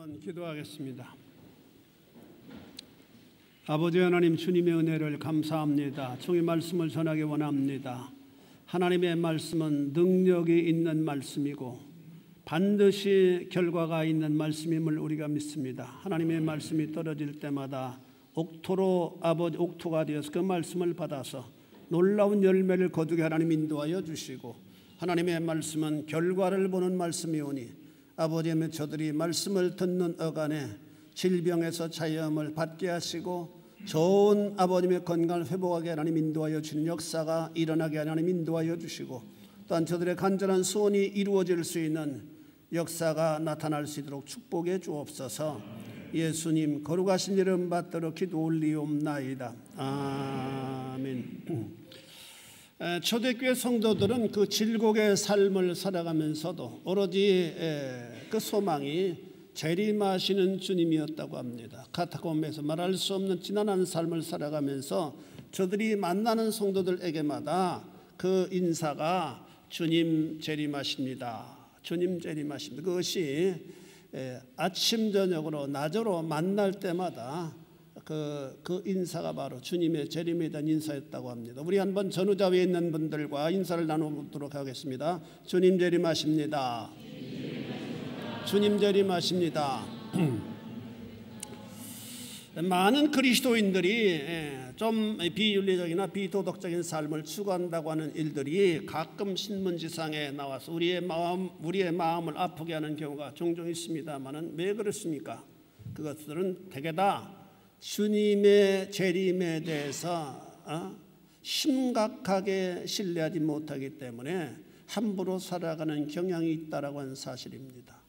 한번 기도하겠습니다. 아버지 하나님, 주님의 은혜를 감사합니다. 종의 말씀을 전하기 원합니다. 하나님의 말씀은 능력이 있는 말씀이고 반드시 결과가 있는 말씀임을 우리가 믿습니다. 하나님의 말씀이 떨어질 때마다 옥토가 되어서 그 말씀을 받아서 놀라운 열매를 거두게 하나님 인도하여 주시고, 하나님의 말씀은 결과를 보는 말씀이오니 아버지의 저들이 말씀을 듣는 어간에 질병에서 자유함을 받게 하시고 좋은 아버님의 건강을 회복하게 하나님 인도하여 주시는 역사가 일어나게 하나님 인도하여 주시고, 또한 저들의 간절한 소원이 이루어질 수 있는 역사가 나타날 수 있도록 축복해 주옵소서. 예수님 거룩하신 이름 받들어 기도 올리옵나이다. 아멘. 초대교회 성도들은 그 질곡의 삶을 살아가면서도 오로지 그 소망이 재림하시는 주님이었다고 합니다. 카타콤에서 말할 수 없는 지난한 삶을 살아가면서 저들이 만나는 성도들에게마다 그 인사가 주님 재림하십니다. 주님 재림하십니다. 그것이 아침 저녁으로 낮으로 만날 때마다 그 인사가 바로 주님의 재림에 대한 인사였다고 합니다. 우리 한번 전후좌우에 있는 분들과 인사를 나눠보도록 하겠습니다. 주님 재림하십니다. 주님 재림하십니다. 많은 그리스도인들이 좀 비윤리적이나 비도덕적인 삶을 추구한다고 하는 일들이 가끔 신문지상에 나와서 우리의 마음을 아프게 하는 경우가 종종 있습니다만은 왜 그렇습니까? 그것들은 대개 다 주님의 재림에 대해서 심각하게 신뢰하지 못하기 때문에 함부로 살아가는 경향이 있다라고 하는 사실입니다.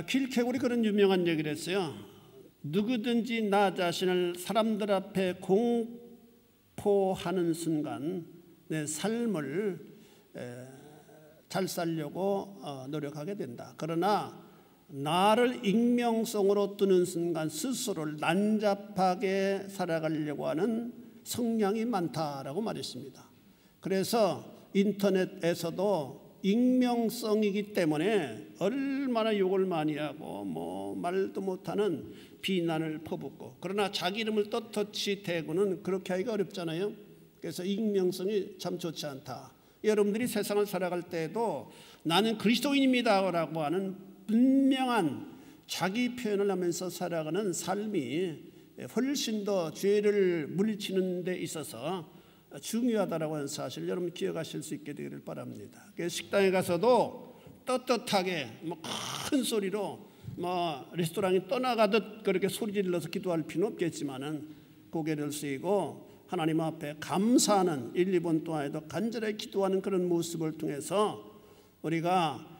킬케골이 그런 유명한 얘기를 했어요. 누구든지 나 자신을 사람들 앞에 공포하는 순간 내 삶을 잘 살려고 노력하게 된다. 그러나 나를 익명성으로 두는 순간 스스로를 난잡하게 살아가려고 하는 성향이 많다라고 말했습니다. 그래서 인터넷에서도 익명성이기 때문에 얼마나 욕을 많이 하고 말도 못하는 비난을 퍼붓고, 그러나 자기 이름을 떳떳이 대고는 그렇게 하기가 어렵잖아요. 그래서 익명성이 참 좋지 않다. 여러분들이 세상을 살아갈 때에도 나는 그리스도인입니다 라고 하는 분명한 자기 표현을 하면서 살아가는 삶이 훨씬 더 죄를 물리치는 데 있어서 중요하다라고 하는 사실 여러분 기억하실 수 있게 되기를 바랍니다. 식당에 가서도 떳떳하게 큰 소리로 레스토랑이 떠나가듯 그렇게 소리 질러서 기도할 필요는 없겠지만은 고개를 숙이고 하나님 앞에 감사하는 1, 2분 동안에도 간절히 기도하는 그런 모습을 통해서 우리가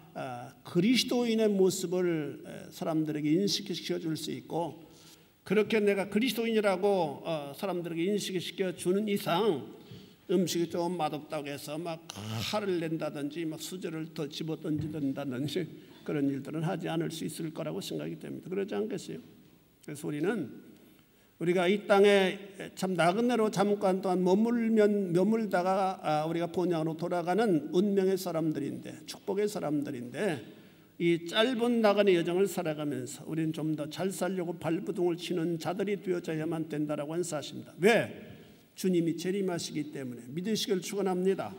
그리스도인의 모습을 사람들에게 인식시켜 줄 수 있고, 그렇게 내가 그리스도인이라고 사람들에게 인식시켜 주는 이상 음식이 좀 맛없다고 해서 화를 낸다든지 수저를 더 집어 던진다든지 그런 일들은 하지 않을 수 있을 거라고 생각이 됩니다. 그러지 않겠어요? 그래서 우리가 이 땅에 참 나그네로 잠깐 동안 머물다가 우리가 본향으로 돌아가는 운명의 사람들인데, 축복의 사람들인데, 이 짧은 나그네 여정을 살아가면서 우리는 좀 더 잘 살려고 발버둥을 치는 자들이 되어져야만 된다라고 하는 사실입니다. 왜? 주님이 재림하시기 때문에 믿으시길 축원합니다.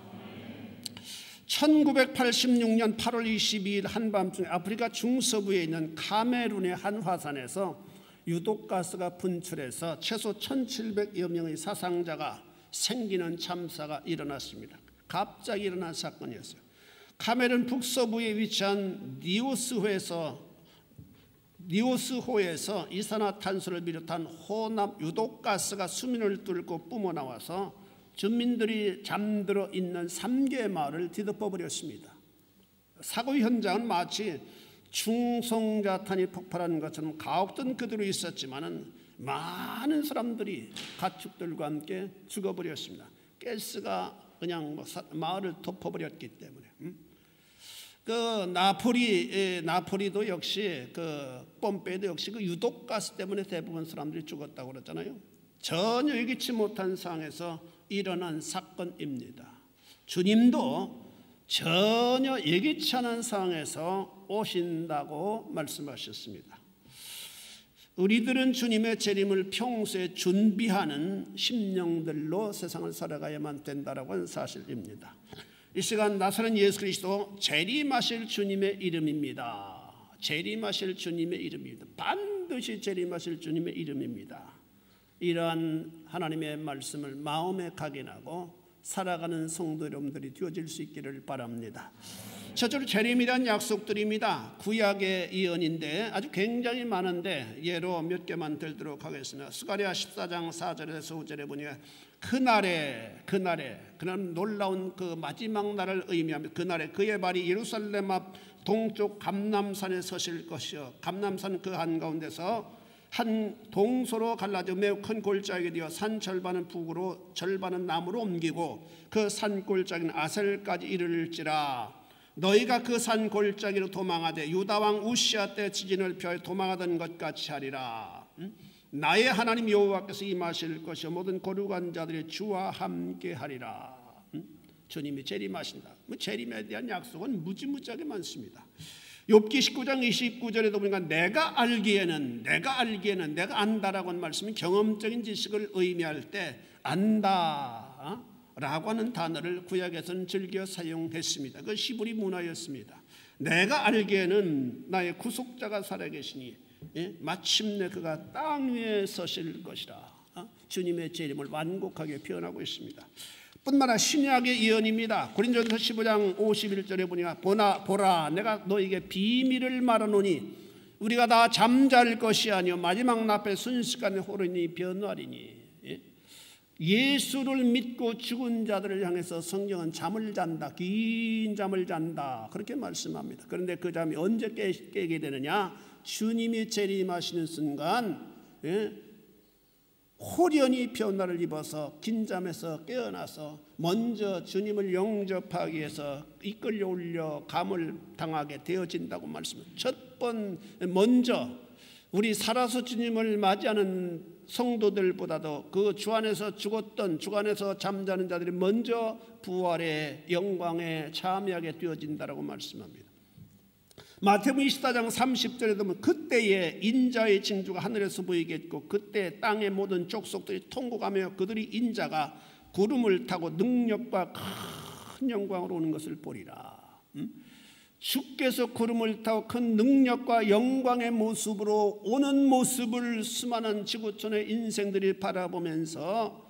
1986년 8월 22일 한밤중에 아프리카 중서부에 있는 카메룬의 한 화산에서 유독가스가 분출해서 최소 1700여 명의 사상자가 생기는 참사가 일어났습니다. 갑자기 일어난 사건이었어요. 카메룬 북서부에 위치한 니오스호에서 이산화탄소를 비롯한 호남 유독가스가 수면을 뚫고 뿜어나와서 주민들이 잠들어 있는 3개의 마을을 뒤덮어 버렸습니다. 사고 현장은 마치 중성자탄이 폭발하는 것처럼 가혹된 그대로 있었지만은 많은 사람들이 가축들과 함께 죽어버렸습니다. 가스가 그냥 마을을 덮어버렸기 때문에. 나폴리도 역시 폼페이도 역시 유독가스 때문에 대부분 사람들이 죽었다고 그러잖아요. 전혀 예기치 못한 상황에서 일어난 사건입니다. 주님도 전혀 예기치 않은 상황에서 오신다고 말씀하셨습니다. 우리들은 주님의 재림을 평소에 준비하는 심령들로 세상을 살아가야만 된다라고 하는 사실입니다. 이 시간 나서는 예수 그리스도 재림하실 주님의 이름입니다. 재림하실 주님의 이름입니다. 반드시 재림하실 주님의 이름입니다. 이러한 하나님의 말씀을 마음에 각인하고 살아가는 성도 여러분들이 되어질 수 있기를 바랍니다. 첫째로 재림이란 약속들입니다. 구약의 예언인데 아주 굉장히 많은데 예로 몇 개만 들도록 하겠습니다. 스가랴 14장 4절에서 5절에 보니까 그날에 그런 놀라운 그 마지막 날을 의미합니다. 그날에 그의 발이 예루살렘 앞 동쪽 감람산에 서실 것이요 감람산 그 한가운데서 한 동소로 갈라져 매우 큰 골짜기가 되어 산 절반은 북으로 절반은 남으로 옮기고 그 산 골짜기는 아셀까지 이르를지라. 너희가 그 산 골짜기로 도망하되 유다 왕 우시아 때 지진을 피하여 도망하던 것 같이 하리라. 나의 하나님 여호와께서 임하실 것이요 모든 거룩한 자들이 주와 함께 하리라. 주님이 재림하신다. 재림에 대한 약속은 무지무지하게 많습니다. 욥기 19장 29절에도 보니까 내가 알기에는 내가 안다라고 하는 말씀은 경험적인 지식을 의미할 때 안다 라고 하는 단어를 구약에서는 즐겨 사용했습니다. 그 히브리 문화였습니다. 내가 알기에는 나의 구속자가 살아계시니 마침내 그가 땅 위에 서실 것이라. 주님의 재림을 완곡하게 표현하고 있습니다. 뿐만 아니라 신약의 예언입니다. 고린도전서 15장 51절에 보니까 보라 내가 너에게 비밀을 말하노니 우리가 다 잠잘 것이 아니요 마지막 날에 순식간에 호련히 변화리니. 예수를 믿고 죽은 자들을 향해서 성경은 잠을 잔다, 긴 잠을 잔다 그렇게 말씀합니다. 그런데 그 잠이 언제 깨게 되느냐? 주님이 재림하시는 순간 호련히 변화를 입어서 긴 잠에서 깨어나서 먼저 주님을 영접하기 위해서 이끌려 올려 감을 당하게 되어진다고 말씀합니다. 먼저 우리 살아서 주님을 맞이하는 성도들보다도 그 주 안에서 죽었던 주 안에서 잠자는 자들이 먼저 부활의 영광에 참여하게 되어진다라고 말씀합니다. 마태복음 24장 30절에 보면 그때에 인자의 징조가 하늘에서 보이겠고 그때 땅의 모든 족속들이 통곡하며 그들이 인자가 구름을 타고 능력과 큰 영광으로 오는 것을 보리라. 주께서 구름을 타고 큰 능력과 영광의 모습으로 오는 모습을 수많은 지구촌의 인생들이 바라보면서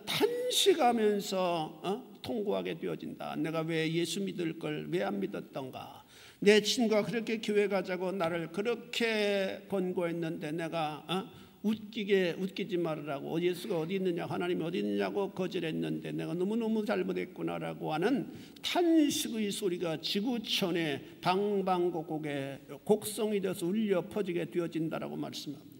탄식하면서 통곡하게 되어진다. 내가 왜 예수 믿을 걸 왜 안 믿었던가. 내 친구가 그렇게 교회 가자고 나를 그렇게 권고했는데 내가 웃기지 말으라고 예수가 어디 있느냐 하나님이 어디 있느냐고 거절했는데 내가 너무너무 잘못했구나라고 하는 탄식의 소리가 지구촌의 방방곡곡에 곡성이 되어서 울려 퍼지게 되어진다라고 말씀합니다.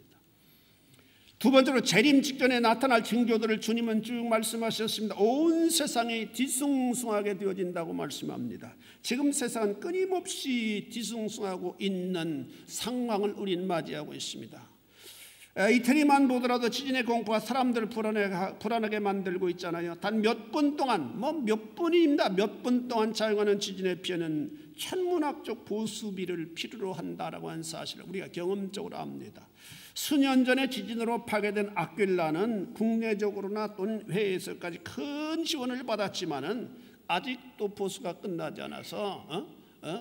두 번째로 재림 직전에 나타날 징조들을 주님은 쭉 말씀하셨습니다. 온 세상이 뒤숭숭하게 되어진다고 말씀합니다. 지금 세상은 끊임없이 뒤숭숭하고 있는 상황을 우리는 맞이하고 있습니다. 이태리만 보더라도 지진의 공포가 사람들을 불안하게 만들고 있잖아요. 단 몇 분 동안 몇 분입니다. 몇 분 동안 자영하는 지진의 피해는 천문학적 보수비를 필요로 한다라고 하는 사실을 우리가 경험적으로 압니다. 수년 전에 지진으로 파괴된 아퀴라는 국내적으로나 또는 해외에서까지 큰 지원을 받았지만은 아직도 보수가 끝나지 않아서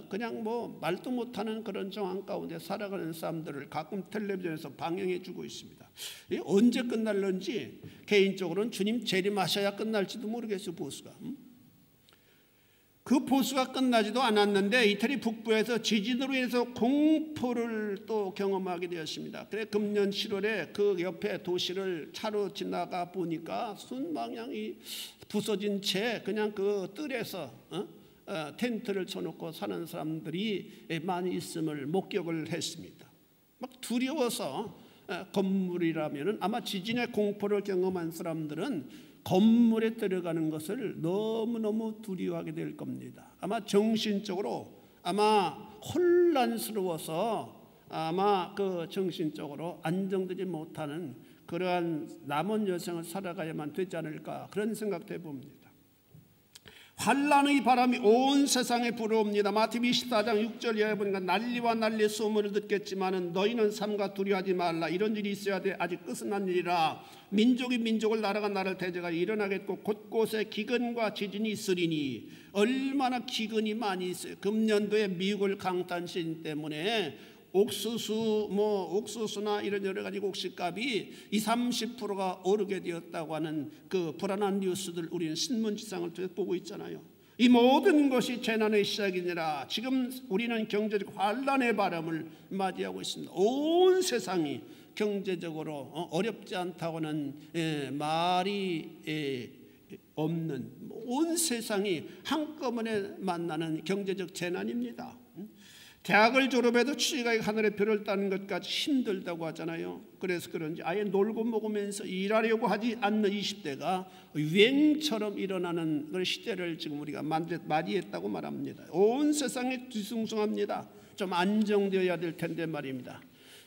그냥 말도 못하는 그런 정황 가운데 살아가는 사람들을 가끔 텔레비전에서 방영해 주고 있습니다. 언제 끝날런지 개인적으로는 주님 재림하셔야 끝날지도 모르겠어요. 보수가. 그 보수가 끝나지도 않았는데 이태리 북부에서 지진으로 인해서 공포를 또 경험하게 되었습니다. 그래 금년 7월에 그 옆에 도시를 차로 지나가 보니까 순방향이 부서진 채 그냥 그 뜰에서 텐트를 쳐놓고 사는 사람들이 많이 있음을 목격을 했습니다. 막 두려워서 건물이라면 아마 지진의 공포를 경험한 사람들은 건물에 들어가는 것을 너무너무 두려워하게 될 겁니다. 아마 정신적으로 아마 혼란스러워서 아마 그 정신적으로 안정되지 못하는 그러한 남은 여생을 살아가야만 되지 않을까 그런 생각도 해봅니다. 환난의 바람이 온 세상에 불어옵니다. 마태복음 24장 6절 이하에 보니까 난리와 난리의 소문을 듣겠지만은 너희는 삼가 두려워하지 말라. 이런 일이 있어야 돼. 아직 끝은 난 일이라. 민족이 민족을, 나라가 나라를 대적하여 일어나겠고 곳곳에 기근과 지진이 있으리니. 얼마나 기근이 많이 있어요. 금년도에 미국을 강타한 시즌 때문에 옥수수나 이런 여러 가지 곡식값이 20-30%가 오르게 되었다고 하는 그 불안한 뉴스들 우리는 신문지상을 통해 보고 있잖아요. 이 모든 것이 재난의 시작이니라. 지금 우리는 경제적 환란의 바람을 맞이하고 있습니다. 온 세상이 경제적으로 어렵지 않다고는 말이 없는, 온 세상이 한꺼번에 만나는 경제적 재난입니다. 대학을 졸업해도 취직하기 하늘의 별을 따는 것까지 힘들다고 하잖아요. 그래서 그런지 아예 놀고 먹으면서 일하려고 하지 않는 20대가 유행처럼 일어나는 그런 시대를 지금 우리가 맞이했다고 말합니다. 온 세상이 뒤숭숭합니다. 좀 안정되어야 될 텐데 말입니다.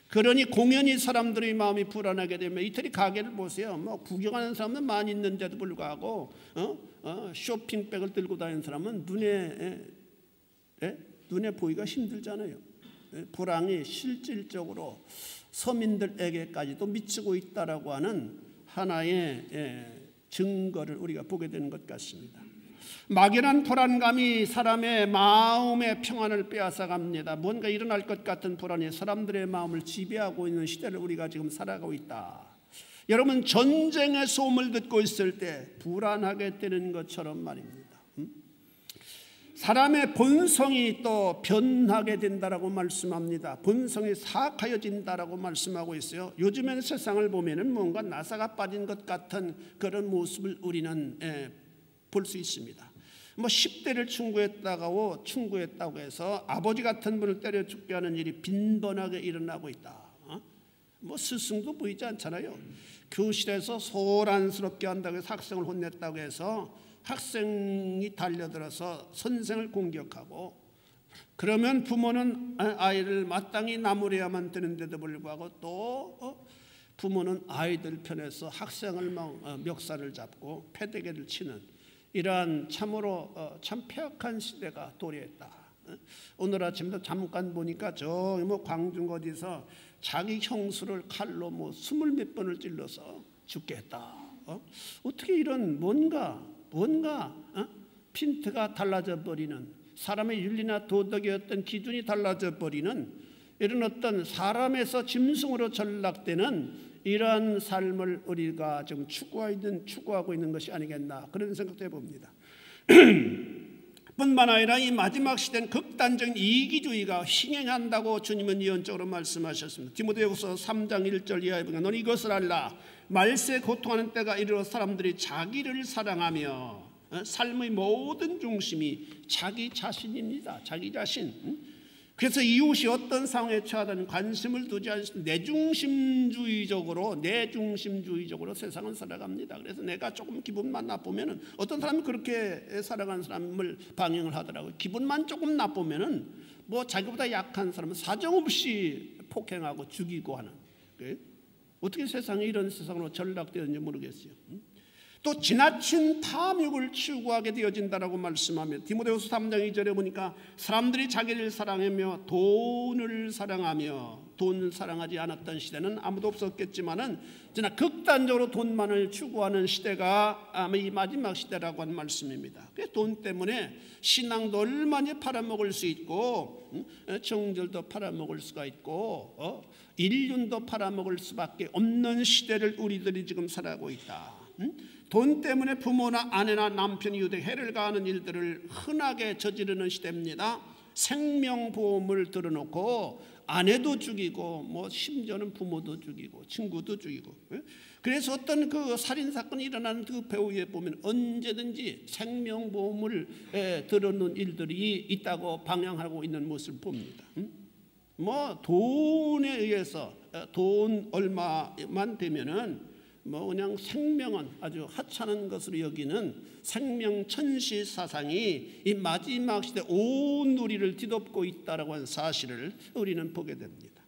그러니 공연히 사람들의 마음이 불안하게 되면 이태리 가게를 보세요. 구경하는 사람은 많이 있는데도 불구하고 쇼핑백을 들고 다니는 사람은 눈에 보기가 힘들잖아요. 불황이 실질적으로 서민들에게까지도 미치고 있다라고 하는 하나의 증거를 우리가 보게 되는 것 같습니다. 막연한 불안감이 사람의 마음의 평안을 빼앗아갑니다. 뭔가 일어날 것 같은 불안이 사람들의 마음을 지배하고 있는 시대를 우리가 지금 살아가고 있다. 여러분, 전쟁의 소음을 듣고 있을 때 불안하게 되는 것처럼 말입니다. 사람의 본성이 또 변하게 된다라고 말씀합니다. 본성이 사악해진다라고 말씀하고 있어요. 요즘에는 세상을 보면은 뭔가 나사가 빠진 것 같은 그런 모습을 우리는 볼 수 있습니다. 10대를 충고했다고 해서 아버지 같은 분을 때려 죽게 하는 일이 빈번하게 일어나고 있다. 스승도 보이지 않잖아요. 교실에서 소란스럽게 한다고 해서 학생을 혼냈다고 해서 학생이 달려들어서 선생을 공격하고, 그러면 부모는 아이를 마땅히 나무래야만 되는데도 불구하고 또 부모는 아이들 편에서 학생을 멱살을 잡고 패대기를 치는 이러한 참으로 참 폐악한 시대가 도래했다. 오늘 아침도 잠깐 보니까 광중 어디서 자기 형수를 칼로 20몇 번을 찔러서 죽게 했다. 어떻게 이런 뭔가 핀트가 달라져 버리는, 사람의 윤리나 도덕의 어떤 기준이 달라져 버리는 이런 어떤 사람에서 짐승으로 전락되는 이러한 삶을 우리가 지금 추구하고 있는 것이 아니겠나, 그런 생각도 해봅니다. 뿐만 아니라 이 마지막 시대는 극단적인 이기주의가 흥행한다고 주님은 예언적으로 말씀하셨습니다. 디모데후서 3장 1절 이하에 보면 너는 이것을 알라. 말세에 고통하는 때가 이르러 사람들이 자기를 사랑하며, 삶의 모든 중심이 자기 자신입니다. 자기 자신. 그래서 이웃이 어떤 상황에 처하든 관심을 두지 않습니다. 내중심주의적으로 세상을 살아갑니다. 그래서 내가 조금 기분만 나쁘면은, 어떤 사람이 그렇게 살아가는 사람을 방영을 하더라고요. 기분만 조금 나쁘면은 자기보다 약한 사람은 사정없이 폭행하고 죽이고 하는. 어떻게 세상이 이런 세상으로 전락되었는지 모르겠어요. 또 지나친 탐욕을 추구하게 되어진다라고 말씀하며, 디모데후서 3장 2절에 보니까 사람들이 자기를 사랑하며 돈을 사랑하지 않았던 시대는 아무도 없었겠지만은 그러나 극단적으로 돈만을 추구하는 시대가 아마 이 마지막 시대라고 하는 말씀입니다. 돈 때문에 신앙도 얼마나 팔아먹을 수 있고, 정절도 팔아먹을 수가 있고, 인륜도 팔아먹을 수밖에 없는 시대를 우리들이 지금 살아가고 있다. 돈 때문에 부모나 아내나 남편이 유대 해를 가하는 일들을 흔하게 저지르는 시대입니다. 생명보험을 들어놓고 아내도 죽이고 심지어는 부모도 죽이고 친구도 죽이고. 그래서 어떤 그 살인사건이 일어나는 그 배후에 보면 언제든지 생명보험을 들어놓는 일들이 있다고 방향하고 있는 모습을 봅니다. 돈에 의해서 돈 얼마만 되면은 그냥 생명은 아주 하찮은 것으로 여기는 생명천시 사상이 이 마지막 시대 온 우리를 뒤덮고 있다라고 하는 사실을 우리는 보게 됩니다.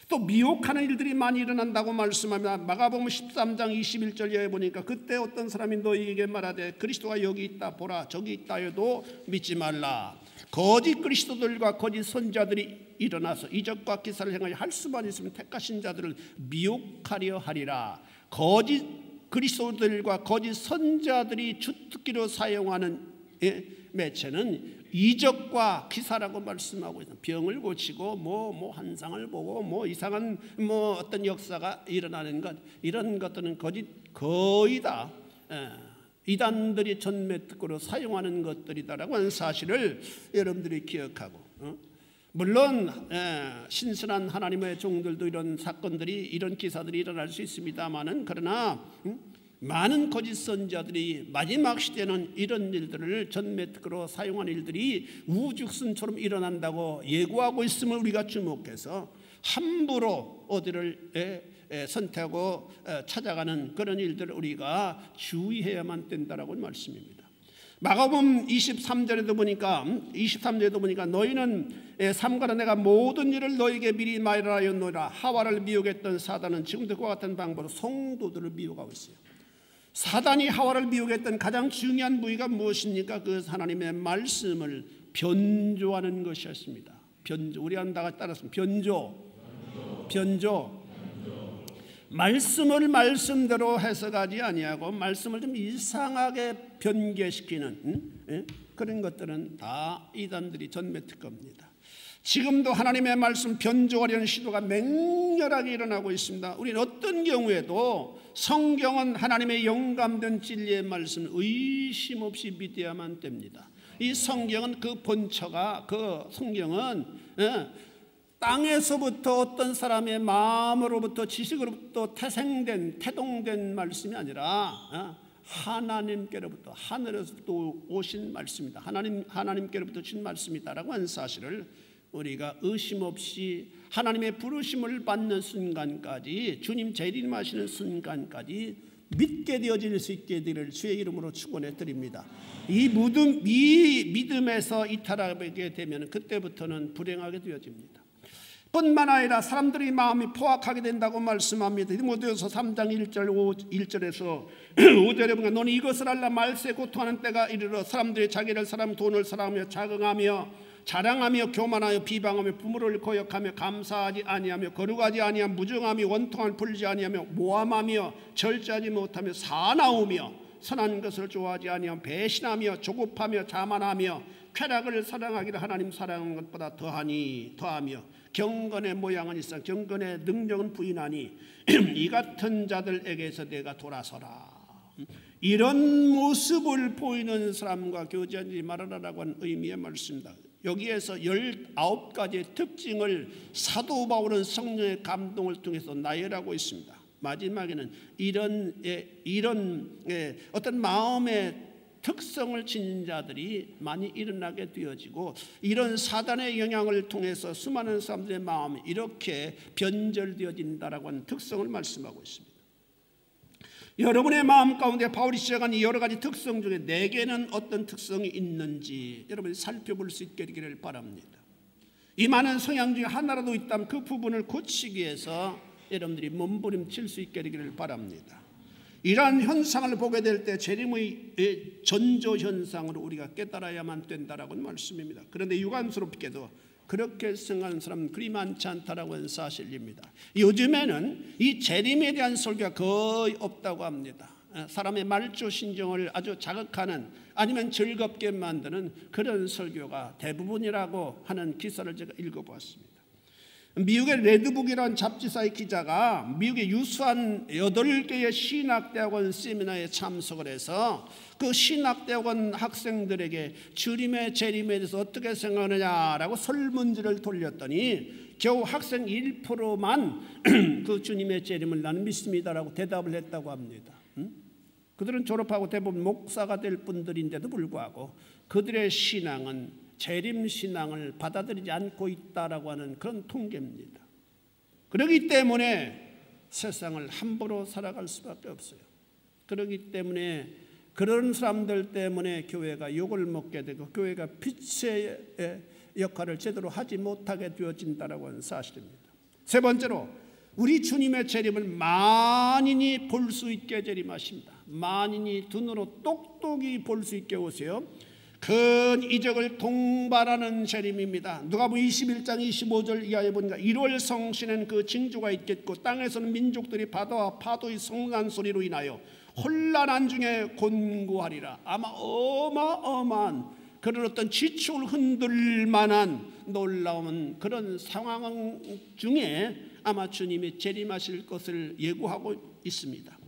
또 미혹하는 일들이 많이 일어난다고 말씀합니다. 마가복음 13장 21절에 보니까 그때 어떤 사람이 너희에게 말하되 그리스도가 여기 있다 보라 저기 있다 해도 믿지 말라. 거짓 그리스도들과 거짓 선자들이 일어나서 이적과 기사를 행하여 할 수만 있으면 택하신 자들을 미혹하려 하리라. 거짓 그리스도들과 거짓 선자들이 주특기로 사용하는 매체는 이적과 기사라고 말씀하고 있습니다. 병을 고치고 뭐 환상을 보고 뭐 이상한 어떤 역사가 일어나는 것, 이런 것들은 거의 다 이단들이 전매특구로 사용하는 것들이다라고 하는 사실을 여러분들이 기억하고, 물론 신선한 하나님의 종들도 이런 사건들이, 이런 기사들이 일어날 수 있습니다만은, 그러나 많은 거짓 선자들이 마지막 시대는 이런 일들을 전매특구로 사용하는 일들이 우죽순처럼 일어난다고 예고하고 있음을 우리가 주목해서 함부로 어디를 선택하고 찾아가는 그런 일들을 우리가 주의해야만 된다라고 말씀입니다. 마가복음 23절에도 보니까 너희는 삼가라 내가 모든 일을 너희에게 미리 말하였노라. 하와를 미혹했던 사단은 지금도 그와 같은 방법으로 성도들을 미혹하고 있어요. 사단이 하와를 미혹했던 가장 중요한 부위가 무엇입니까? 그 하나님의 말씀을 변조하는 것이었습니다. 우리 다 따라서 변조. 말씀을 말씀대로 해석하지 아니하고 말씀을 좀 이상하게 변개시키는 그런 것들은 다 이단들이 전매특구입니다. 지금도 하나님의 말씀 변조하려는 시도가 맹렬하게 일어나고 있습니다. 우리는 어떤 경우에도 성경은 하나님의 영감된 진리의 말씀을 의심 없이 믿어야만 됩니다. 이 성경은 그 본처가, 그 성경은 땅에서부터 어떤 사람의 마음으로부터 지식으로부터 태동된 말씀이 아니라 하나님께로부터, 하늘에서부터 오신 말씀이다. 하나님께로부터 준 말씀이다라고 하는 사실을 우리가 의심 없이 하나님의 부르심을 받는 순간까지, 주님 재림하시는 순간까지 믿게 되어질 수 있게 되기를 주의 이름으로 축원해 드립니다. 이 믿음에서 이탈하게 되면 그때부터는 불행하게 되어집니다. 뿐만 아니라 사람들의 마음이 포악하게 된다고 말씀합니다. 디모데후서 3장 1절에서 5절에 보면 너는 이것을 알라. 말세 고통하는 때가 이르러 사람들이 자기를 돈을 사랑하며 자랑하며 교만하여 비방하며 부모를 거역하며 감사하지 아니하며 거룩하지 아니하며 무정하며 원통함을 풀지 아니하며 모함하며 절제하지 못하며 사나우며 선한 것을 좋아하지 아니하며 배신하며 조급하며 자만하며 쾌락을 사랑하기를 하나님 사랑하는 것보다 더하며 경건의 모양은 있어 경건의 능력은 부인하니 이 같은 자들에게서 내가 돌아서라. 이런 모습을 보이는 사람과 교제하지 말아라라고 하는 의미의 말씀입니다. 여기에서 19가지의 특징을 사도 바울은 성령의 감동을 통해서 나열하고 있습니다. 마지막에는 이런 어떤 마음의 특성을 지닌 자들이 많이 일어나게 되어지고, 이런 사단의 영향을 통해서 수많은 사람들의 마음이 이렇게 변절되어진다라고 하는 특성을 말씀하고 있습니다. 여러분의 마음 가운데 바울이 시작한 이 여러 가지 특성 중에 내게는 어떤 특성이 있는지 여러분이 살펴볼 수 있게 되기를 바랍니다. 이 많은 성향 중에 하나라도 있다면 그 부분을 고치기 위해서 여러분들이 몸부림칠 수 있게 되기를 바랍니다. 이러한 현상을 보게 될 때 재림의 전조 현상으로 우리가 깨달아야만 된다라고 말씀입니다. 그런데 유감스럽게도 그렇게 생각하는 사람은 그리 많지 않다라고 하는 사실입니다. 요즘에는 이 재림에 대한 설교가 거의 없다고 합니다. 사람의 말조신경을 아주 자극하는, 아니면 즐겁게 만드는 그런 설교가 대부분이라고 하는 기사를 제가 읽어보았습니다. 미국의 레드북이라는 잡지사의 기자가 미국의 유수한 8개의 신학대학원 세미나에 참석을 해서 그 신학대학원 학생들에게 주님의 재림에 대해서 어떻게 생각하느냐라고 설문지를 돌렸더니 겨우 학생 1%만 그 주님의 재림을 나는 믿습니다라고 대답을 했다고 합니다. 그들은 졸업하고 대부분 목사가 될 분들인데도 불구하고 그들의 신앙은 재림신앙을 받아들이지 않고 있다라고 하는 그런 통계입니다. 그렇기 때문에 세상을 함부로 살아갈 수밖에 없어요. 그렇기 때문에 그런 사람들 때문에 교회가 욕을 먹게 되고 교회가 빛의 역할을 제대로 하지 못하게 되어진다라고 하는 사실입니다. 세 번째로 우리 주님의 재림을 만인이 볼 수 있게 재림하십니다. 만인이 눈으로 똑똑히 볼 수 있게 오세요. 큰 이적을 동반하는 재림입니다. 누가복음 21장 25절 이하에 보니까 1월 성신엔 그 징조가 있겠고 땅에서는 민족들이 바다와 파도의 성난 소리로 인하여 혼란한 중에 곤고하리라. 아마 어마어마한 그런 어떤 지축을 흔들 만한 놀라운 그런 상황 중에 아마 주님이 재림하실 것을 예고하고 있습니다.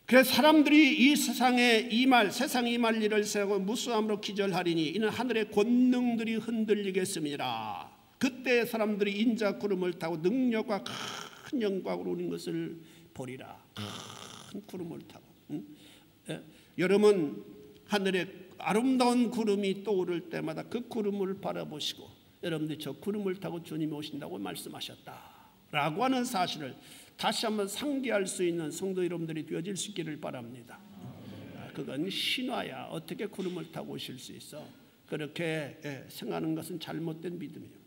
그래서 사람들이 이 세상에 세상이 임할 일을 생각하고 무수함으로 기절하리니 이는 하늘의 권능들이 흔들리겠습니다. 그때 사람들이 인자 구름을 타고 능력과 큰 영광으로 오는 것을 보리라. 큰 구름을 타고. 여러분 하늘에 아름다운 구름이 떠오를 때마다 그 구름을 바라보시고 여러분들이 저 구름을 타고 주님이 오신다고 말씀하셨다라고 하는 사실을 다시 한번 상기할 수 있는 성도 여러분들이 되어질 수 있기를 바랍니다. 그건 신화야. 어떻게 구름을 타고 오실 수 있어? 그렇게 생각하는 것은 잘못된 믿음이에요.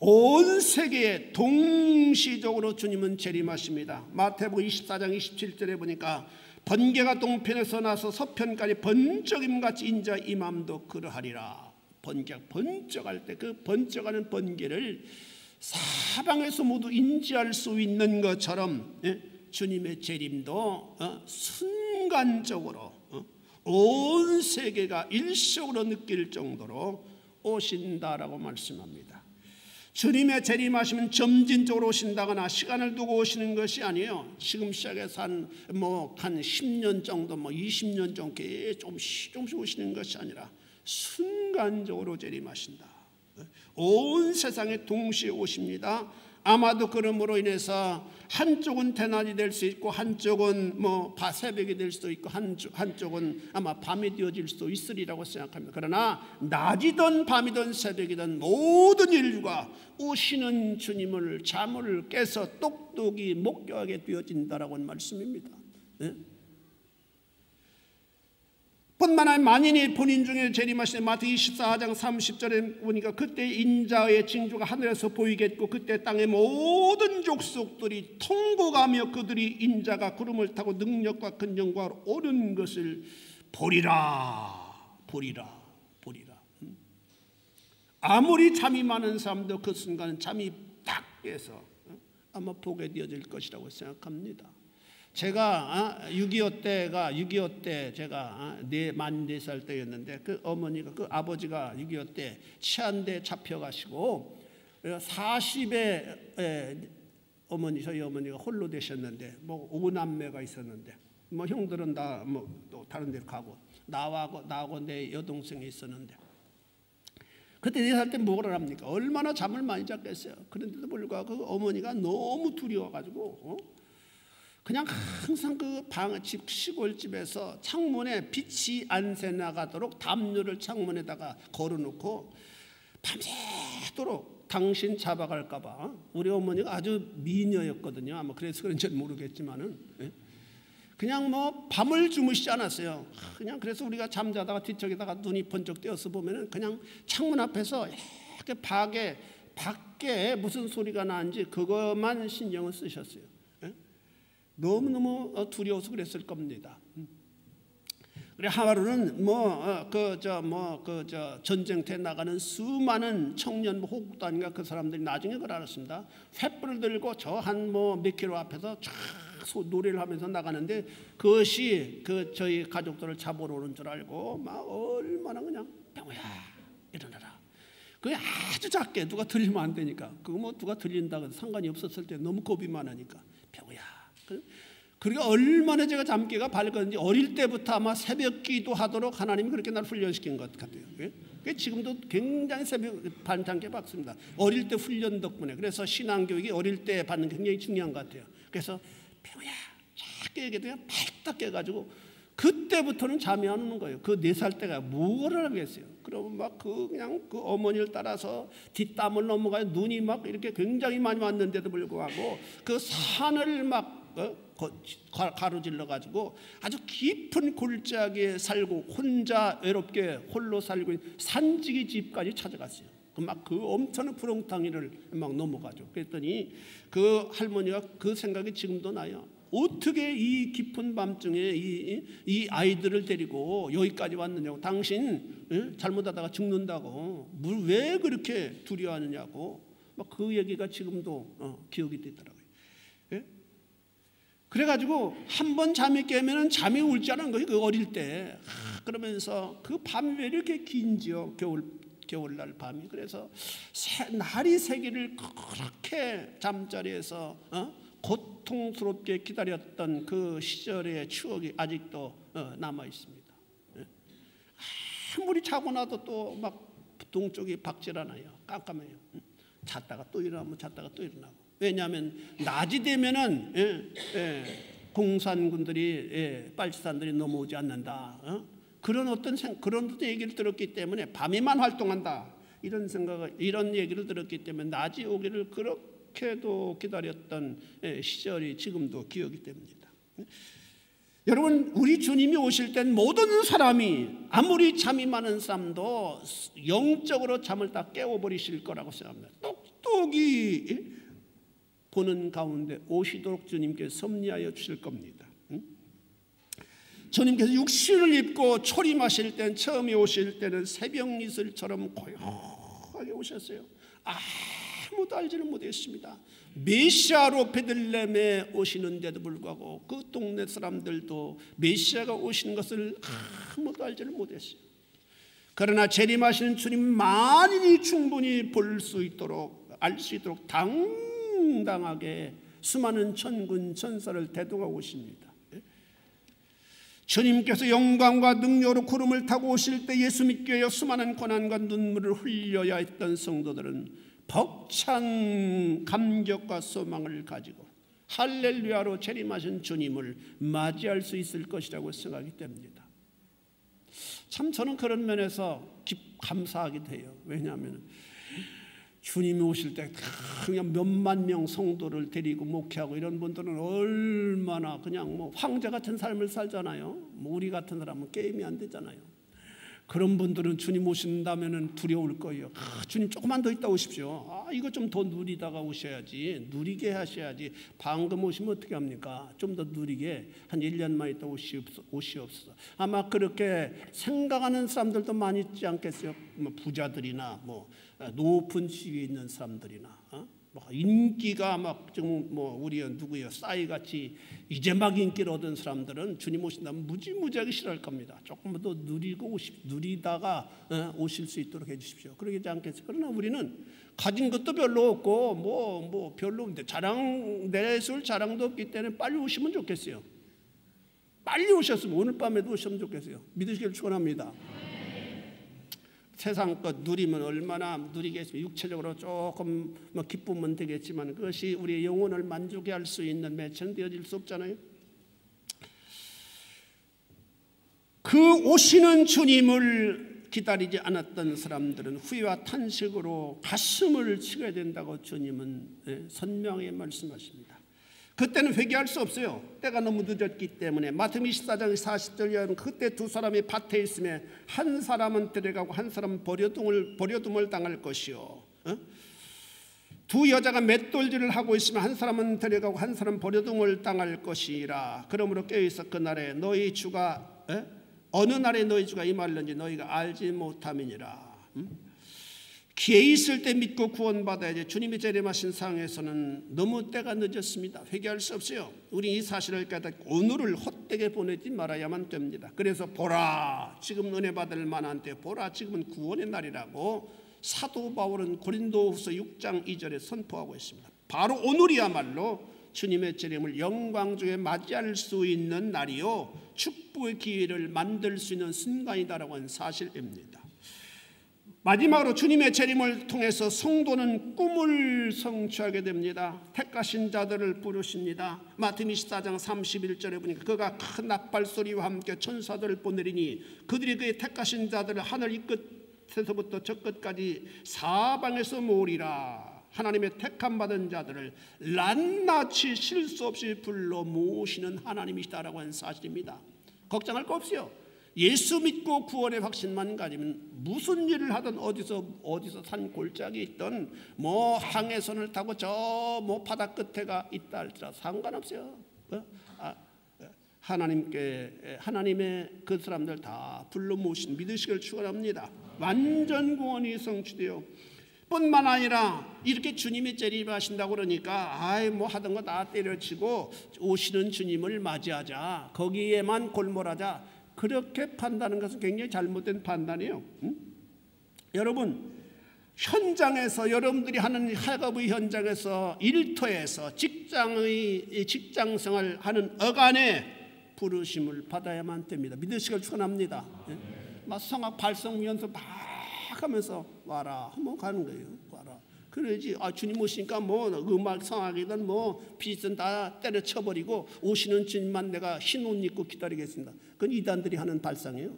온 세계에 동시적으로 주님은 재림하십니다. 마태복음 24장 27절에 보니까 번개가 동편에서 나서 서편까지 번쩍임같이 인자 임함도 그러하리라. 번쩍할 때 그 번쩍하는 번개를 사방에서 모두 인지할 수 있는 것처럼 주님의 재림도 순간적으로 온 세계가 일시적으로 느낄 정도로 오신다라고 말씀합니다. 주님의 재림하시면 점진적으로 오신다거나 시간을 두고 오시는 것이 아니에요. 지금 시작해서 한 10년 정도 20년 정도 조금씩 오시는 것이 아니라 순간적으로 재림하신다. 온 세상에 동시에 오십니다. 아마도 그러므로 인해서 한쪽은 대낮이 될 수 있고 한쪽은 새벽이 될 수도 있고 한쪽은 아마 밤이 되어질 수도 있으리라고 생각합니다. 그러나 낮이든 밤이든 새벽이든 모든 인류가 오시는 주님을 잠을 깨서 똑똑히 목격하게 되어진다라고 하는 말씀입니다. 뿐만 아니라 만인이 본인 중에 재림하시는 마태복음 24장 30절에 보니까 그때 인자의 징조가 하늘에서 보이겠고 그때 땅의 모든 족속들이 통곡하며 그들이 인자가 구름을 타고 능력과 큰 영광으로 오는 것을 보리라. 아무리 잠이 많은 사람도 그 순간 잠이 딱 깨서 아마 보게 되어질 것이라고 생각합니다. 제가 6.25 때 제가 만 4살 때였는데 그 어머니가 그 아버지가 6.25 때 치안대에 잡혀가시고 40에 저희 어머니가 홀로 되셨는데 5남매가 있었는데 형들은 다 또 다른 데로 가고 나하고 내 여동생이 있었는데 그때 4살 때 뭐를 합니까? 얼마나 잠을 많이 잤겠어요. 그런데도 불구하고 그 어머니가 너무 두려워가지고 그냥 항상 그 집 시골집에서 창문에 빛이 안 새나가도록 담요를 창문에다가 걸어놓고 밤새도록 당신 잡아갈까봐. 우리 어머니가 아주 미녀였거든요. 아마 그래서 그런지 모르겠지만은 그냥 밤을 주무시지 않았어요. 그냥 그래서 우리가 잠자다가 뒤척에다가 눈이 번쩍 떼어서 보면은 그냥 창문 앞에서 이렇게 밖에 무슨 소리가 나는지 그것만 신경을 쓰셨어요. 너무너무 두려워서 그랬을 겁니다. 그래 하루는 전쟁터에 나가는 수많은 청년 호국단과 그 사람들이 나중에 그걸 알았습니다. 횃불을 들고 저 한 몇 킬로 앞에서 쫙 노래를 하면서 나가는데 그것이 저희 가족들을 잡으러 오는 줄 알고 막 얼마나 그냥 병우야 일어나라. 그게 아주 작게 누가 들리면 안 되니까 그거 누가 들린다고 해서 상관이 없었을 때 너무 겁이 많으니까 병우야. 그리고 얼마나 제가 잠기가 밝았는지 어릴 때부터 아마 새벽 기도하도록 하나님이 그렇게 날 훈련시킨 것 같아요. 지금도 굉장히 새벽 반창게 받습니다. 어릴 때 훈련 덕분에. 그래서 신앙교육이 어릴 때 받는 게 굉장히 중요한 것 같아요. 그래서 병우야 작게 얘기해도 발딱 깨가지고 그때부터는 잠이 안 오는 거예요. 그 4살 때가 뭐를 하겠어요. 그러면 그냥 그 어머니를 따라서 뒷담을 넘어가요. 눈이 이렇게 굉장히 많이 왔는데도 불구하고 그 산을 가로질러 가지고 아주 깊은 골짜기에 살고 혼자 외롭게 홀로 살고 있는 산지기 집까지 찾아갔어요. 그 엄청난 구렁텅이를 막 넘어가죠. 그랬더니 그 할머니가 그 생각이 지금도 나요. 어떻게 이 깊은 밤중에 이 아이들을 데리고 여기까지 왔느냐고. 당신 잘못하다가 죽는다고. 왜 그렇게 두려워하느냐고. 막 그 얘기가 지금도 기억이 되더라고요. 예? 그래가지고 한 번 잠이 깨면 잠이 올 줄 아는 거예요. 그 어릴 때. 그러면서 그 밤이 왜 이렇게 긴지요. 겨울날 밤이. 그래서 날이 새기를 그렇게 잠자리에서 고통스럽게 기다렸던 그 시절의 추억이 아직도 남아 있습니다. 아무리 자고 나도 또 막 동쪽이 박질하나요. 깜깜해요. 잤다가 또 일어나고 잤다가 또 일어나고. 왜냐하면 낮이 되면은 공산군들이 빨치산들이 넘어오지 않는다. 그런 얘기를 들었기 때문에 밤에만 활동한다. 이런 얘기를 들었기 때문에 낮이 오기를 그렇게도 기다렸던 시절이 지금도 기억이 됩니다. 여러분, 우리 주님이 오실 땐 모든 사람이 아무리 잠이 많은 사람도 영적으로 잠을 다 깨워버리실 거라고 생각합니다. 똑똑히 보는 가운데 오시도록 주님께서 섭리하여 주실 겁니다. 주님께서 육신을 입고 초림하실 땐, 처음에 오실 때는 새벽 이슬처럼 고요하게 오셨어요. 아무도 알지는 못했습니다. 메시아로 베들레헴에 오시는데도 불구하고 그 동네 사람들도 메시아가 오시는 것을 아무도 알지는 못했어요. 그러나 재림하시는 주님 만인이 충분히 볼 수 있도록, 알 수 있도록 당당하게 수많은 천군 천사를 대동하고 오십니다. 주님께서 영광과 능력으로 구름을 타고 오실 때 예수 믿기 위해 수많은 고난과 눈물을 흘려야 했던 성도들은 벅찬 감격과 소망을 가지고 할렐루야로 재림하신 주님을 맞이할 수 있을 것이라고 생각이 됩니다. 참 저는 그런 면에서 감사하게 돼요. 왜냐하면 주님이 오실 때 그냥 몇만 명 성도를 데리고 목회하고 이런 분들은 얼마나 그냥 뭐 황제 같은 삶을 살잖아요. 뭐 우리 같은 사람은 게임이 안 되잖아요. 그런 분들은 주님 오신다면 두려울 거예요. 주님 조금만 더 있다 오십시오. 이거 좀 더 누리다가 오셔야지. 누리게 하셔야지. 방금 오시면 어떻게 합니까? 좀 더 누리게 한 1년만 있다 오시옵소서. 아마 그렇게 생각하는 사람들도 많이 있지 않겠어요? 뭐 부자들이나 뭐 높은 지위에 있는 사람들이나 뭐 인기가 막 지금 뭐 우리 누구요 싸이같이 이제 막 인기를 얻은 사람들은 주님 오신다면 무지무지하게 싫어할 겁니다. 조금 더 누리다가 오실 수 있도록 해주십시오. 그러지 않겠어요? 그러나 우리는 가진 것도 별로 없고 뭐 별로 없는데 내술 자랑도 없기 때문에 빨리 오시면 좋겠어요. 빨리 오셨으면 오늘 밤에도 오시면 좋겠어요. 믿으시길 축원합니다. 세상 것 누리면 얼마나 누리겠습니까? 육체적으로 조금 뭐 기쁘면 되겠지만 그것이 우리의 영혼을 만족해 할 수 있는 매체는 되어질 수 없잖아요. 그 오시는 주님을 기다리지 않았던 사람들은 후회와 탄식으로 가슴을 치게 된다고 주님은 선명히 말씀하십니다. 그때는 회개할 수 없어요. 때가 너무 늦었기 때문에. 마태복음 24장 40절에 그때 두 사람이 밭에 있으며 한 사람은 데려가고 한 사람은 버려둠을 당할 것이요. 두 여자가 맷돌질을 하고 있으면 한 사람은 데려가고 한 사람은 버려둠을 당할 것이라. 그러므로 깨어있어 그날에 너희 주가 어느 날에 너희 주가 임할는지 너희가 알지 못함이니라. 기회 있을 때 믿고 구원받아야지. 주님이 재림하신 상황에서는 너무 때가 늦었습니다. 회개할 수 없어요. 우리 이 사실을 깨닫고 오늘을 헛되게 보내지 말아야만 됩니다. 그래서 보라 지금 은혜 받을 만한 때, 보라 지금은 구원의 날이라고 사도 바울은 고린도후서 6장 2절에 선포하고 있습니다. 바로 오늘이야말로 주님의 재림을 영광 중에 맞이할 수 있는 날이요 축복의 기회를 만들 수 있는 순간이다라고 하는 사실입니다. 마지막으로 주님의 재림을 통해서 성도는 꿈을 성취하게 됩니다. 택하신 자들을 부르십니다. 마태복음 24장 31절에 보니까 그가 큰 나팔소리와 함께 천사들을 보내리니 그들이 그의 택하신 자들을 하늘 이 끝에서부터 저 끝까지 사방에서 모으리라. 하나님의 택함 받은 자들을 낱낱이 쉴 수 없이 불러 모으시는 하나님이시다라고 하는 사실입니다. 걱정할 거 없어요. 예수 믿고 구원의 확신만 가지면 무슨 일을 하든 어디서 산 골짜기에 있든 뭐 항해선을 타고 저 뭐 바다 끝에가 있다 할지라도 상관없어요. 하나님의 그 사람들 다 불러 모신 믿으시길 축원합니다. 완전 구원이 성취되어 뿐만 아니라 이렇게 주님이 재림하신다고 그러니까 뭐 하던 거 다 때려치고 오시는 주님을 맞이하자, 거기에만 골몰하자, 그렇게 판단하는 것은 굉장히 잘못된 판단이에요. 여러분, 현장에서 여러분들이 하는 학업의 현장에서 일터에서 직장생활 하는 어간에 부르심을 받아야만 됩니다. 믿으시길 축원합니다. 막 성악 발성 연습 막 하면서 와라 한번 가는 거예요. 와라. 그러지. 주님 오시니까 뭐 음악 성악이든 뭐 빛은 다 때려쳐버리고 오시는 주님만 내가 흰 옷 입고 기다리겠습니다. 그건 이단들이 하는 발상이에요.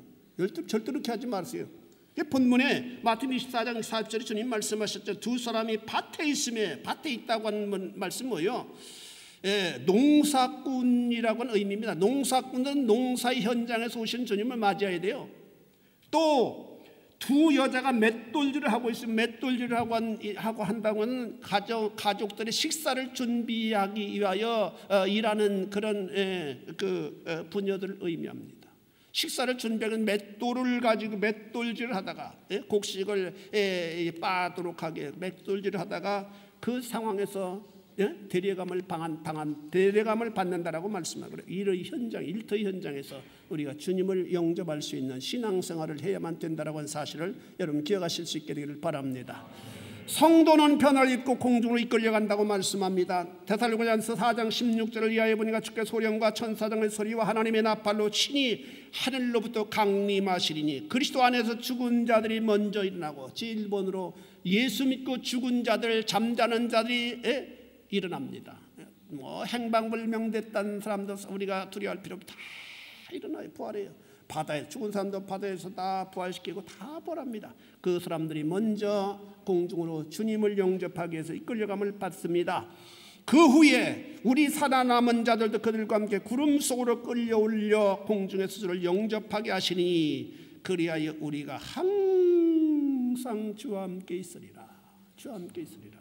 절대로 그렇게 하지 마세요. 본문에 마태복음 24장 40절에 주님 말씀하셨죠. 두 사람이 밭에 있음에, 밭에 있다고 하는 말씀 뭐예요? 농사꾼이라고 하는 의미입니다. 농사꾼은 농사의 현장에서 오신 주님을 맞이해야 돼요. 또 두 여자가 맷돌질을 하고 있으면 맷돌질을 하고 한다고 하는 가족들의 식사를 준비하기 위하여 일하는 그런 부녀들을 의미합니다. 식사를 준비하는 맷돌을 가지고 맷돌질을 하다가 곡식을 빻도록 하게 맷돌질을 하다가 그 상황에서 대례감을 받는다라고 말씀하고 일의 현장, 일터의 현장에서 우리가 주님을 영접할 수 있는 신앙생활을 해야만 된다라고 하는 사실을 여러분 기억하실 수 있게 되기를 바랍니다. 성도는 변화를 입고 공중으로 이끌려간다고 말씀합니다. 데살로니가전서 4장 16절을 위하여 보니까 주께 소령과 천사장의 소리와 하나님의 나팔로 친히 하늘로부터 강림하시리니 그리스도 안에서 죽은 자들이 먼저 일어나고, 1번으로 예수 믿고 죽은 자들, 잠자는 자들이 일어납니다. 뭐 행방불명됐다는 사람도 우리가 두려워할 필요 없이 다 일어나요. 부활해요. 바다에 죽은 사람도 바다에서 다 부활시키고 다 부활합니다. 그 사람들이 먼저 공중으로 주님을 영접하기 위해서 이끌려감을 받습니다. 그 후에 우리 살아남은 자들도 그들과 함께 구름 속으로 끌려올려 공중의 스스로를 영접하게 하시니 그리하여 우리가 항상 주와 함께 있으리라. 주와 함께 있으리라.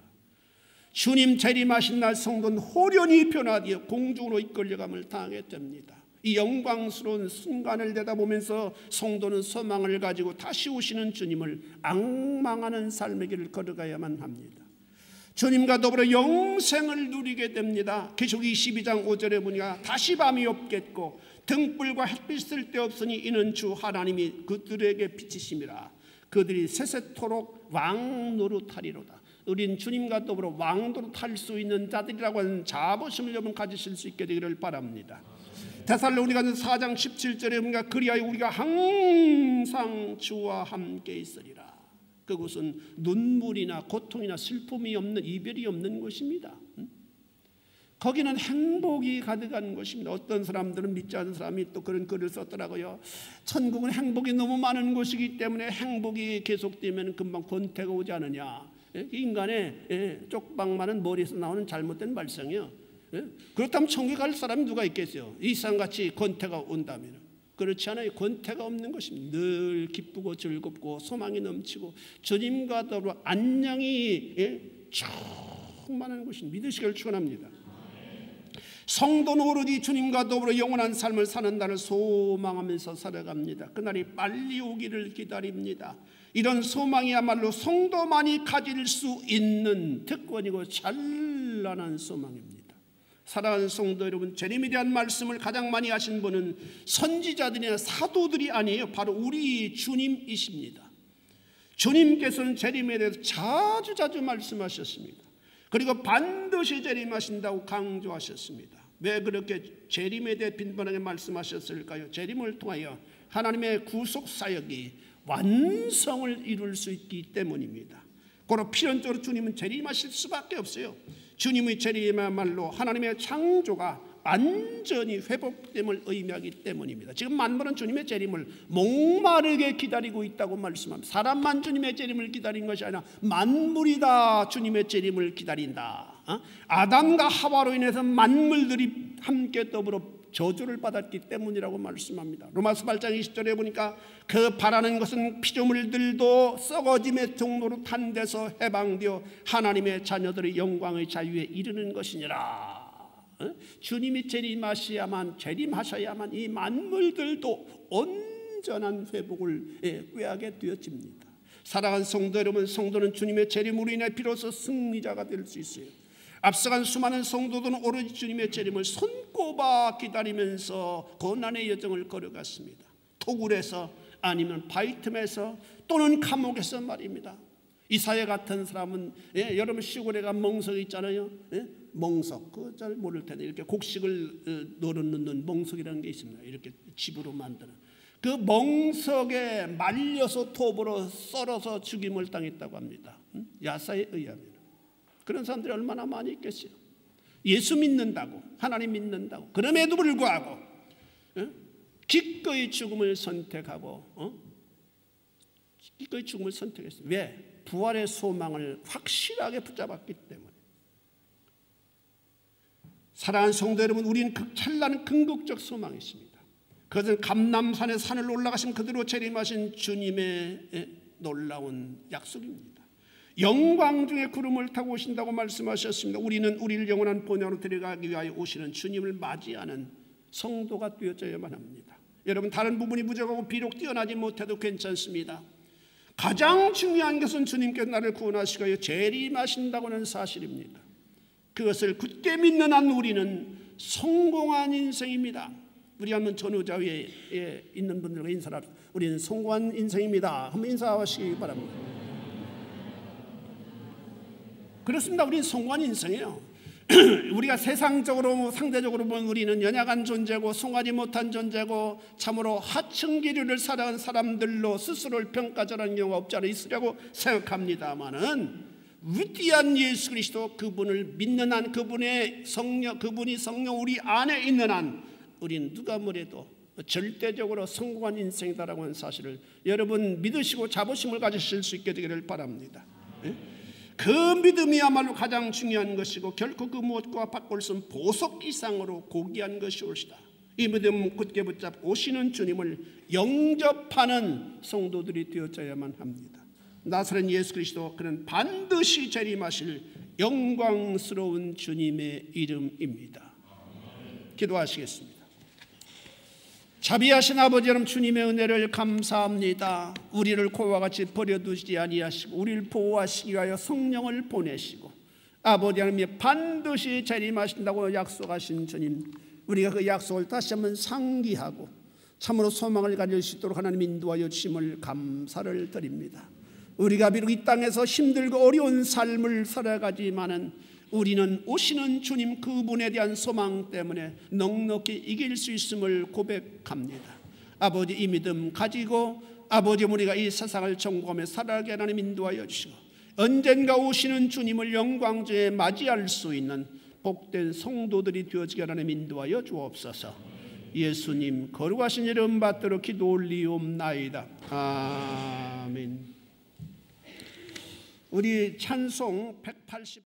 주님 재림하신 날 성도는 호련히 변화되어 공중으로 이끌려감을 당하게 됩니다. 이 영광스러운 순간을 내다보면서 성도는 소망을 가지고 다시 오시는 주님을 앙망하는 삶의 길을 걸어가야만 합니다. 주님과 더불어 영생을 누리게 됩니다. 계시록 22장 5절에 보니까 다시 밤이 없겠고 등불과 햇빛 쓸데없으니 이는 주 하나님이 그들에게 비치심이라. 그들이 세세토록 왕노릇하리로다. 우린 주님과 더불어 왕도로 탈 수 있는 자들이라고 하는 자부심을 여러분 가지실 수 있게 되기를 바랍니다. 데살로니가전서 4장 17절에 보니까 그리하여 우리가 항상 주와 함께 있으리라. 그곳은 눈물이나 고통이나 슬픔이 없는, 이별이 없는 곳입니다. 거기는 행복이 가득한 곳입니다. 어떤 사람들은, 믿지 않는 사람이 또 그런 글을 썼더라고요. 천국은 행복이 너무 많은 곳이기 때문에 행복이 계속되면 금방 권태가 오지 않느냐. 인간의 쪽방 많은 머리에서 나오는 잘못된 발상이요. 그렇다면 천국에 갈 사람이 누가 있겠어요? 이상같이 권태가 온다면. 그렇지 않아요. 권태가 없는 것입니다. 늘 기쁘고 즐겁고 소망이 넘치고 주님과 더불어 안녕이 충만한 것입니다. 믿으시길 축원합니다. 성도는 오로지 주님과 더불어 영원한 삶을 사는 날을 소망하면서 살아갑니다. 그날이 빨리 오기를 기다립니다. 이런 소망이야말로 성도만이 가질 수 있는 특권이고 찬란한 소망입니다. 사랑하는 성도 여러분, 재림에 대한 말씀을 가장 많이 하신 분은 선지자들이나 사도들이 아니에요. 바로 우리 주님이십니다. 주님께서는 재림에 대해서 자주 말씀하셨습니다. 그리고 반드시 재림하신다고 강조하셨습니다. 왜 그렇게 재림에 대해 빈번하게 말씀하셨을까요? 재림을 통하여 하나님의 구속 사역이 완성을 이룰 수 있기 때문입니다. 고로 필연적으로 주님은 재림하실 수밖에 없어요. 주님의 재림이야말로 하나님의 창조가 완전히 회복됨을 의미하기 때문입니다. 지금 만물은 주님의 재림을 목마르게 기다리고 있다고 말씀합니다. 사람만 주님의 재림을 기다린 것이 아니라 만물이 다 주님의 재림을 기다린다. 아담과 하와로 인해서 만물들이 함께 더불어 저주를 받았기 때문이라고 말씀합니다. 로마서 8장 20절에 보니까 그 바라는 것은 피조물들도 썩어짐의 종로로 탄 데서 해방되어 하나님의 자녀들의 영광의 자유에 이르는 것이니라. 주님이 재림하셔야만 이 만물들도 온전한 회복을 꾀하게 되어집니다. 사랑하는 성도 여러분, 성도는 주님의 재림으로 인해 비로소 승리자가 될 수 있어요. 앞서간 수많은 성도들은 오로지 주님의 재림을 손꼽아 기다리면서 고난의 여정을 걸어갔습니다. 토굴에서 아니면 바위틈에서 또는 감옥에서 말입니다. 이사야 같은 사람은 여러분 시골에 가면 멍석 있잖아요. 멍석, 그거 잘 모를 텐데 이렇게 곡식을 넣는 멍석이라는 게 있습니다. 이렇게 집으로 만드는 그 멍석에 말려서 톱으로 썰어서 죽임을 당했다고 합니다. 야사에 의하면. 그런 사람들이 얼마나 많이 있겠어요. 예수 믿는다고, 하나님 믿는다고, 그럼에도 불구하고 기꺼이 죽음을 선택하고 기꺼이 죽음을 선택했어요. 왜? 부활의 소망을 확실하게 붙잡았기 때문에. 사랑하는 성도 여러분, 우리는 찬란한 궁극적 소망이 있습니다. 그것은 감람산의 산을 올라가신 그대로 재림하신 주님의 놀라운 약속입니다. 영광 중에 구름을 타고 오신다고 말씀하셨습니다. 우리는 우리를 영원한 본향으로 데려가기 위하여 오시는 주님을 맞이하는 성도가 되어져야만 합니다. 여러분, 다른 부분이 부족하고 비록 뛰어나지 못해도 괜찮습니다. 가장 중요한 것은 주님께서 나를 구원하시고 재림하신다고 하는 사실입니다. 그것을 굳게 믿는 한 우리는 성공한 인생입니다. 우리 한번 전후좌우에 있는 분들과 인사를 합시다. 우리는 성공한 인생입니다. 한번 인사하시기 바랍니다. 그렇습니다. 우리는 성공한 인생이에요. 우리가 세상적으로 상대적으로 보면 우리는 연약한 존재고 송하지 못한 존재고 참으로 하층기류를 살아간 사람들로 스스로를 평가절하는 경우가 없지 않아 있으려고 생각합니다마는 위대한 예수 그리스도 그분을 믿는 한 그분이 성령 우리 안에 있는 한 우리는 누가 뭐래도 절대적으로 성공한 인생이다라고 하는 사실을 여러분 믿으시고 자부심을 가지실 수 있게 되기를 바랍니다. 그 믿음이야말로 가장 중요한 것이고 결코 그 무엇과 바꿀 수 없는 보석 이상으로 고귀한 것이올시다. 이 믿음 굳게 붙잡고 오시는 주님을 영접하는 성도들이 되어져야만 합니다. 나사렛 예수 그리스도, 그는 반드시 재림하실 영광스러운 주님의 이름입니다. 기도하시겠습니다. 자비하신 아버지 하나님, 주님의 은혜를 감사합니다. 우리를 고와 같이 버려두지 아니하시고 우리를 보호하시기 위하여 성령을 보내시고 아버지 하나님 반드시 재림하신다고 약속하신 주님, 우리가 그 약속을 다시 한번 상기하고 참으로 소망을 가질 수 있도록 하나님 인도하여 주심을 감사를 드립니다. 우리가 비록 이 땅에서 힘들고 어려운 삶을 살아가지만은 우리는 오시는 주님 그분에 대한 소망 때문에 넉넉히 이길 수 있음을 고백합니다. 아버지, 이 믿음 가지고 아버지 우리가 이 세상을 정복하며 살아가게 하나님 인도하여 주시고 언젠가 오시는 주님을 영광중에 맞이할 수 있는 복된 성도들이 되어지게 하나님 인도하여 주옵소서. 예수님 거룩하신 이름 받들어 기도 올리옵나이다. 아멘. 우리 찬송 180